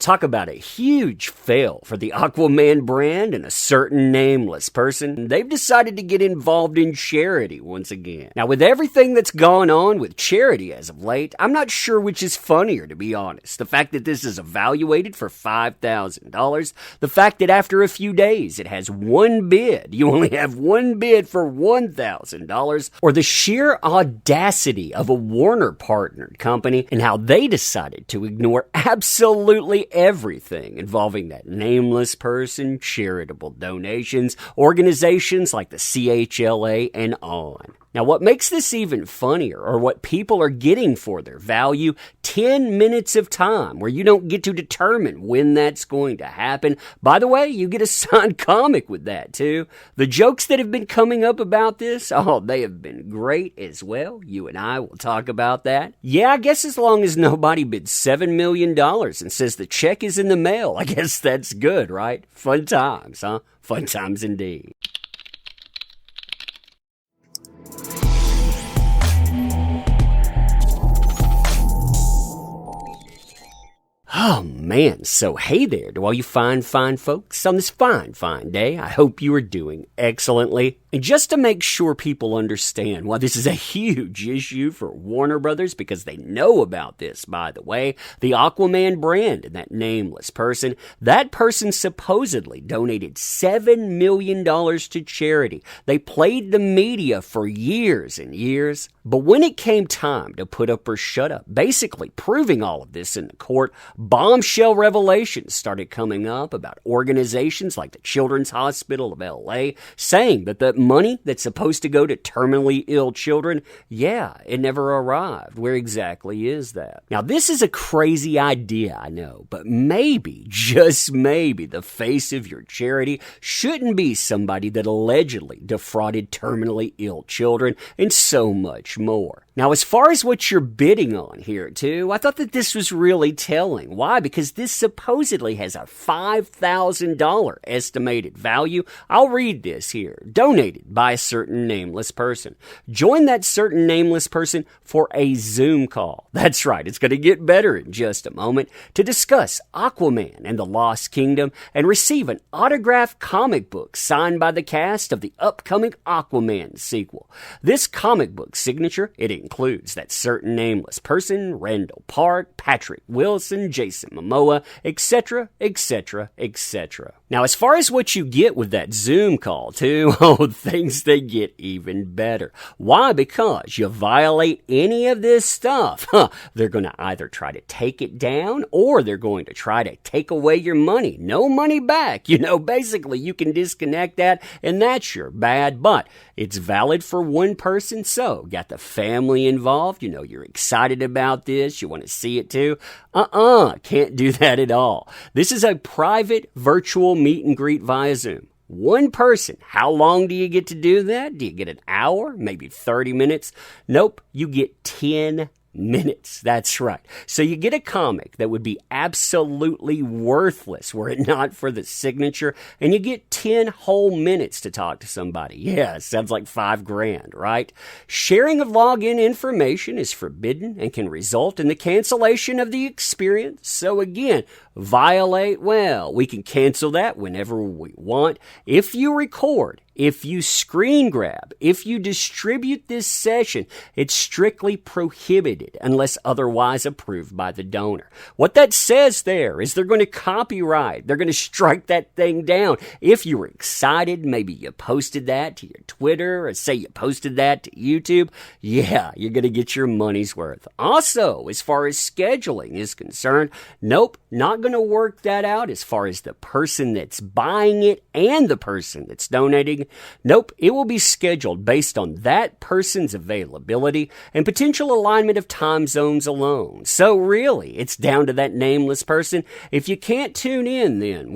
talk about a huge fail for the Aquaman brand and a certain nameless person. They've decided to get involved in charity once again. Now, with everything that's gone on with charity as of late, I'm not sure which is funnier, to be honest. The fact that this is evaluated for $5,000, the fact that after a few days it has one bid, you only have one bid for $1,000, or the sheer audacity of a Warner partnered company and how they decided to ignore absolutely everything involving that nameless person, charitable donations, organizations like the CHLA, and on. Now, what makes this even funnier, or what people are getting for their value, 10 minutes of time where you don't get to determine when that's going to happen. By the way, you get a signed comic with that, too. The jokes that have been coming up about this, they have been great as well. You and I will talk about that. Yeah, I guess as long as nobody bids $7 million and says the check is in the mail, I guess that's good, right? Fun times, huh? Fun times indeed. Oh man, so hey there to all you fine folks on this fine day. I hope you are doing excellently. And just to make sure people understand why this is a huge issue for Warner Brothers, because they know about this, by the way, the Aquaman brand and that nameless person, that person supposedly donated $7 million to charity. They played the media for years and years. But when it came time to put up or shut up, basically proving all of this in the court, bombshell revelations started coming up about organizations like the Children's Hospital of LA saying that the money that's supposed to go to terminally ill children, it never arrived. Where exactly is that? Now, this is a crazy idea, I know, but maybe, just maybe, the face of your charity shouldn't be somebody that allegedly defrauded terminally ill children and so much more. Now, as far as what you're bidding on here, too, I thought that this was really telling. Why? Because this supposedly has a $5,000 estimated value. I'll read this here. Donated by a certain nameless person. Join that certain nameless person for a Zoom call. That's right, it's going to get better in just a moment, to discuss Aquaman and the Lost Kingdom and receive an autographed comic book signed by the cast of the upcoming Aquaman sequel. This comic book signature, it includes that certain nameless person, Randall Park, Patrick Wilson, Jason Momoa, etc., etc., etc. Now, as far as what you get with that Zoom call, too, things they get even better. Why? Because you violate any of this stuff, they're going to either try to take it down or they're going to try to take away your money. No money back. Basically, you can disconnect that and that's your bad, but it's valid for one person, so got the family involved, you're excited about this, you want to see it too. Can't do that at all. This is a private virtual meet and greet via Zoom. One person. How long do you get to do that? Do you get an hour? Maybe 30 minutes? Nope, you get 10 minutes. That's right. So you get a comic that would be absolutely worthless were it not for the signature, and you get 10 whole minutes to talk to somebody. Yeah, sounds like $5,000, right? Sharing of login information is forbidden and can result in the cancellation of the experience. So again, violate, we can cancel that whenever we want. If you record, if you screen grab, if you distribute this session, it's strictly prohibited unless otherwise approved by the donor. What that says there is they're going to copyright. They're going to strike that thing down. If you were excited, maybe you posted that to your Twitter, or say you posted that to YouTube, you're going to get your money's worth. Also, as far as scheduling is concerned, nope, not going to work that out as far as the person that's buying it and the person that's donating. Nope, it will be scheduled based on that person's availability and potential alignment of time zones alone. So really, it's down to that nameless person. If you can't tune in, then,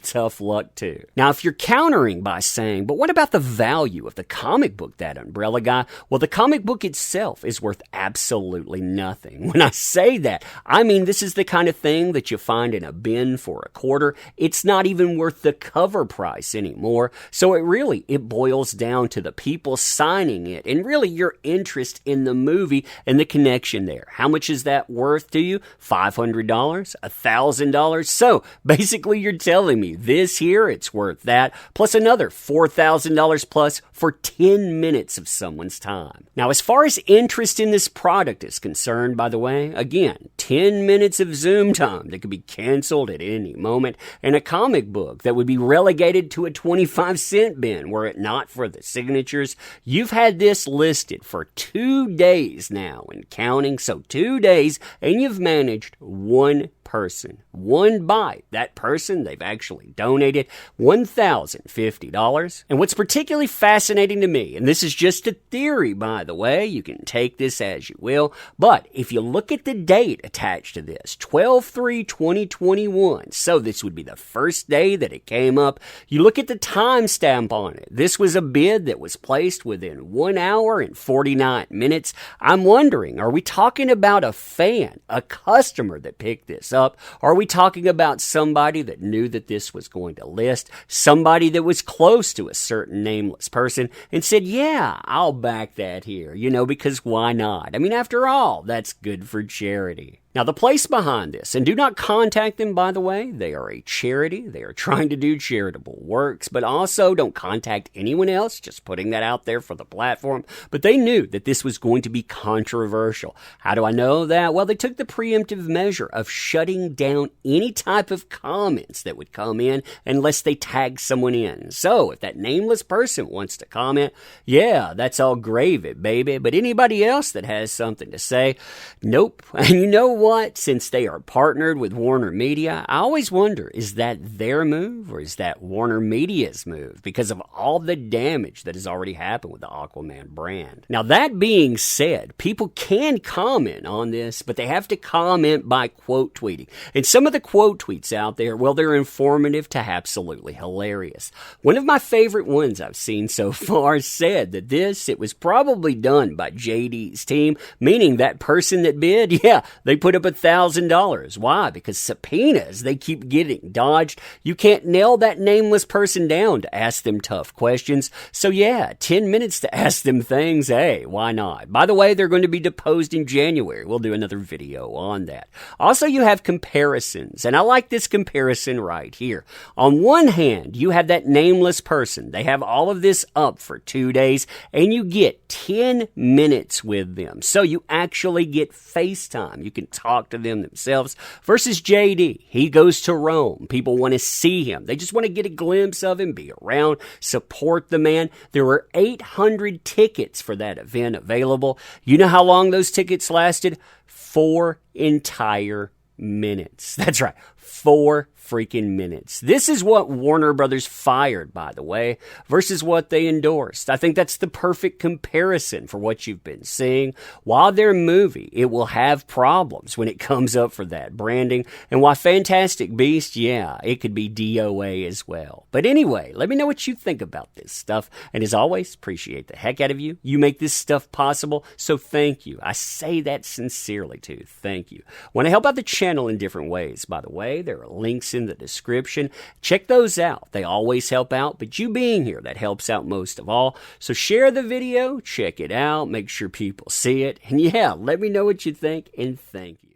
tough luck too. Now, if you're countering by saying, but what about the value of the comic book, That Umbrella Guy? Well, the comic book itself is worth absolutely nothing. When I say that, I mean this is the kind of thing that you find in a bin for $0.25. It's not even worth the cover price anymore, so it really really, it boils down to the people signing it and really your interest in the movie and the connection there. How much is that worth to you? $500? $1,000? So basically you're telling me this here, it's worth that, plus another $4,000 plus for 10 minutes of someone's time. Now, as far as interest in this product is concerned, by the way, again, 10 minutes of Zoom time that could be canceled at any moment, and a comic book that would be relegated to a 25-cent bin were it not for the signatures. You've had this listed for 2 days now and counting, so 2 days, and you've managed one person, one bite. That person, they've actually donated $1,050. And what's particularly fascinating to me, and this is just a theory, by the way, you can take this as you will, but if you look at the date attached to this, 12/3/2021, so this would be the first day that it came up. You look at the timestamp on it. This was a bid that was placed within 1 hour and 49 minutes. I'm wondering, are we talking about a fan, a customer that picked this up? Are we talking about somebody that knew that this was going to list, somebody that was close to a certain nameless person and said, yeah, I'll back that here, because why not? I mean, after all, that's good for charity. Now, the place behind this, and do not contact them, by the way, they are a charity. They are trying to do charitable works, but also don't contact anyone else, just putting that out there for the platform. But they knew that this was going to be controversial. How do I know that? Well, they took the preemptive measure of shutting down any type of comments that would come in unless they tag someone in. So if that nameless person wants to comment, yeah, that's all gravy, baby. But anybody else that has something to say, nope. And you know what? Since they are partnered with Warner Media, I always wonder, is that their move or is that Warner Media's move? Because of all the damage that has already happened with the Aquaman brand. Now, that being said, people can comment on this, but they have to comment by quote tweeting. And some of the quote tweets out there, well, they're informative to absolutely hilarious. One of my favorite ones I've seen so far said that it was probably done by JD's team, meaning that person that bid, yeah, they put up $1,000. Why? Because subpoenas, they keep getting dodged. You can't nail that nameless person down to ask them tough questions. So yeah, 10 minutes to ask them things. Hey, why not? By the way, they're going to be deposed in January. We'll do another video on that. Also, you have comparisons, and I like this comparison right here. On one hand, you have that nameless person. They have all of this up for 2 days, and you get 10 minutes with them. So you actually get FaceTime. You can talk to them themselves. Versus JD, he goes to Rome. People want to see him. They just want to get a glimpse of him, be around, support the man. There were 800 tickets for that event available. You know how long those tickets lasted? 4 entire minutes. That's right. 4 freaking minutes. This is what Warner Brothers fired, by the way, versus what they endorsed. I think that's the perfect comparison for what you've been seeing. While their movie, it will have problems when it comes up for that branding. And while Fantastic Beast, yeah, it could be DOA as well. But anyway, let me know what you think about this stuff. And as always, appreciate the heck out of you. You make this stuff possible, so thank you. I say that sincerely too. Thank you. Want to help out the channel in different ways, by the way. There are links in the description. Check those out. They always help out, but you being here, that helps out most of all. So share the video, check it out, make sure people see it, and yeah, let me know what you think, and thank you.